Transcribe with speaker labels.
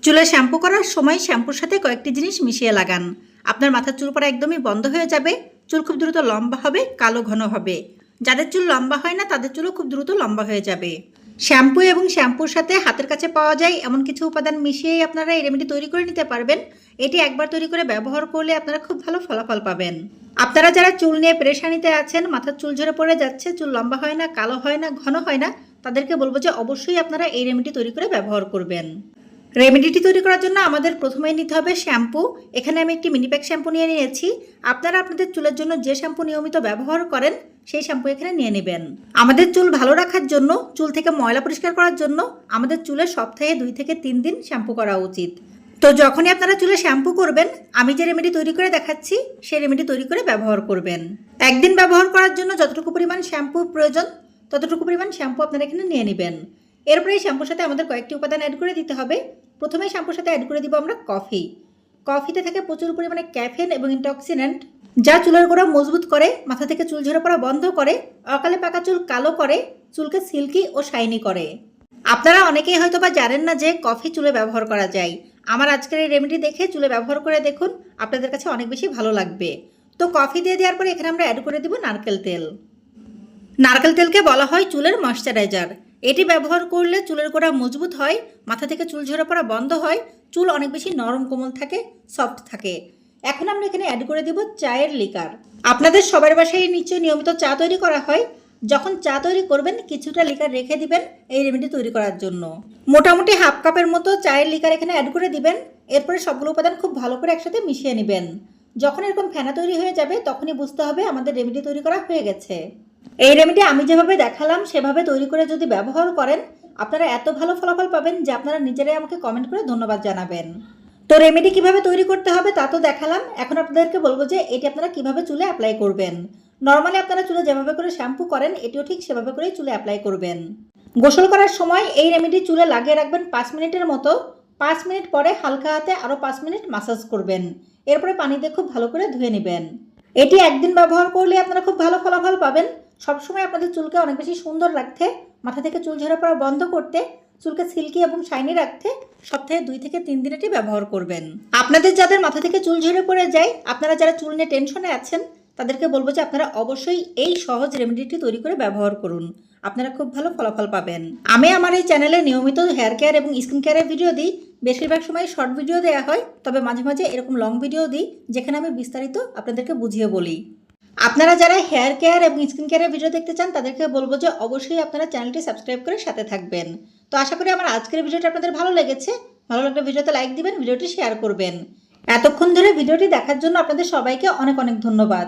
Speaker 1: চুলে শ্যাম্পু করার সময় শ্যাম্পুর সাথে কয়েকটি জিনিস মিশিয়ে লাগান। আপনার মাথার চুল পড়া একদমই বন্ধ হয়ে যাবে। চুল খুব দ্রুত লম্বা হবে, কালো ঘন হবে। যাদের চুল লম্বা হয় না তাদের চুলও খুব দ্রুত লম্বা হয়ে যাবে। শ্যাম্পু এবং শ্যাম্পুর সাথে হাতের কাছে পাওয়া যায় এমন কিছু উপাদান মিশিয়েই আপনারা এই রেমেডি তৈরি করে নিতে পারবেন। এটি একবার তৈরি করে ব্যবহার করলে আপনারা খুব ভালো ফলাফল পাবেন। আপনারা যারা চুল নিয়ে পেরেশানিতে আছেন, মাথার চুল ঝরে পড়ে যাচ্ছে, চুল লম্বা হয় না, কালো হয় না, ঘন হয় না, তাদেরকে বলবো যে অবশ্যই আপনারা এই রেমেডি তৈরি করে ব্যবহার করবেন। রেমেডিটি তৈরি করার জন্য আমাদের প্রথমেই নিতে হবে শ্যাম্পু। এখানে আমি একটি মিনি প্যাক শ্যাম্পু নিয়ে নিয়েছি। আপনারা আপনাদের চুলের জন্য যে শ্যাম্পু নিয়মিত ব্যবহার করেন সেই শ্যাম্পু এখানে নিয়ে নেবেন। আমাদের চুল ভালো রাখার জন্য, চুল থেকে ময়লা পরিষ্কার করার জন্য আমাদের চুলে সপ্তাহে 2 থেকে 3 দিন শ্যাম্পু করা উচিত। তো যখনই আপনারা চুলে শ্যাম্পু করবেন, আমি যে রেমেডি তৈরি করে দেখাচ্ছি সেই রেমেডি তৈরি করে ব্যবহার করবেন। একদিন ব্যবহার করার জন্য যতটুকু পরিমাণ শ্যাম্পুর প্রয়োজন ততটুকু পরিমাণ শ্যাম্পু আপনারা এখানে নিয়ে নেবেন। এরপরে এই শ্যাম্পুর সাথে আমাদের কয়েকটি উপাদান অ্যাড করে দিতে হবে। প্রথমে শ্যাম্পুর সাথে অ্যাড করে দিব আমরা কফি। কফিতে থাকে প্রচুর পরিমাণে ক্যাফেন এবং ইনটক্সিনেন্ট, যা চুলের গোড়া মজবুত করে, মাথা থেকে চুল ঝরে পড়া বন্ধ করে, অকালে পাকা চুল কালো করে, চুলকে সিল্কি ও শাইনি করে। আপনারা অনেকেই হয়তো বা জানেন না যে কফি চুলে ব্যবহার করা যায়। আমার আজকের এই রেমেডি দেখে চুলে ব্যবহার করে দেখুন, আপনাদের কাছে অনেক বেশি ভালো লাগবে। তো কফি দিয়ে দেওয়ার পরে এখানে আমরা অ্যাড করে দিব নারকেল তেল। নারকেল তেলকে বলা হয় চুলের ময়শ্চারাইজার। এটি ব্যবহার করলে চুলের গোড়া মজবুত হয়, মাথা থেকে চুল ঝরে পড়া বন্ধ হয়, চুল অনেক বেশি নরম কোমল থাকে, সফট থাকে। এখন আমরা এখানে অ্যাড করে দিব চায়ের লিকার। আপনাদের সবার বাসায় নিশ্চয়ই নিয়মিত চা তৈরি করা হয়। যখন চা তৈরি করবেন কিছুটা লিকার রেখে দিবেন এই রেমেডি তৈরি করার জন্য। মোটামুটি হাফ কাপের মতো চায়ের লিকার এখানে অ্যাড করে দিবেন। এরপরে সবগুলো উপাদান খুব ভালো করে একসাথে মিশিয়ে নেবেন। যখন এরকম ফেনা তৈরি হয়ে যাবে তখনই বুঝতে হবে আমাদের রেমেডি তৈরি করা হয়ে গেছে। এই রেমেডি আমি যেভাবে দেখালাম সেভাবে তৈরি করে যদি ব্যবহার করেন আপনারা এত ভালো ফলাফল পাবেন যে আপনারা নিজেরাই আমাকে কমেন্ট করে ধন্যবাদ জানাবেন। তো রেমেডি কিভাবে তৈরি করতে হবে তা তো দেখালাম। এখন আপনাদেরকে বলবো যে এটি আপনারা কিভাবে চুলে অ্যাপ্লাই করবেন। নর্মালি আপনারা চুলে যেভাবে করে শ্যাম্পু করেন এটিও ঠিক সেভাবে করেই চুলে অ্যাপ্লাই করবেন। গোসল করার সময় এই রেমেডি চুলে লাগিয়ে রাখবেন 5 মিনিটের মতো। 5 মিনিট পরে হালকা হাতে আরও 5 মিনিট মাসাজ করবেন। এরপরে পানি দিয়ে খুব ভালো করে ধুয়ে নেবেন। এটি একদিন ব্যবহার করলে আপনারা খুব ভালো ফলাফল পাবেন। সবসময় আপনাদের চুলকে অনেক বেশি সুন্দর রাখতে, মাথা থেকে চুল ঝরে পড়া বন্ধ করতে, চুলকে সিল্কি এবং শাইনি রাখতে সপ্তাহে 2 থেকে 3 দিন এটি ব্যবহার করবেন। আপনাদের যাদের মাথা থেকে চুল ঝরে পড়ে যায়, আপনারা যারা চুল নিয়ে টেনশনে আছেন, তাদেরকে বলবো যে আপনারা অবশ্যই এই সহজ রেমেডিটি তৈরি করে ব্যবহার করুন। আপনারা খুব ভালো ফলাফল পাবেন। আমি আমার এই চ্যানেলে নিয়মিত হেয়ার কেয়ার এবং স্কিন কেয়ারের ভিডিও দিই। বেশিরভাগ সময় শর্ট ভিডিও দেওয়া হয়, তবে মাঝে মাঝে এরকম লং ভিডিও দিই যেখানে আমি বিস্তারিত আপনাদেরকে বুঝিয়ে বলি। আপনারা যারা হেয়ার কেয়ার এবং স্কিন কেয়ারের ভিডিও দেখতে চান তাদেরকে বলবো যে অবশ্যই আপনারা চ্যানেলটি সাবস্ক্রাইব করে সাথে থাকবেন। তো আশা করি আমার আজকের ভিডিওটা আপনাদের ভালো লেগেছে। ভালো লাগলে ভিডিওতে লাইক দিবেন, ভিডিওটি শেয়ার করবেন। এতক্ষণ ধরে ভিডিওটি দেখার জন্য আপনাদের সবাইকে অনেক অনেক ধন্যবাদ।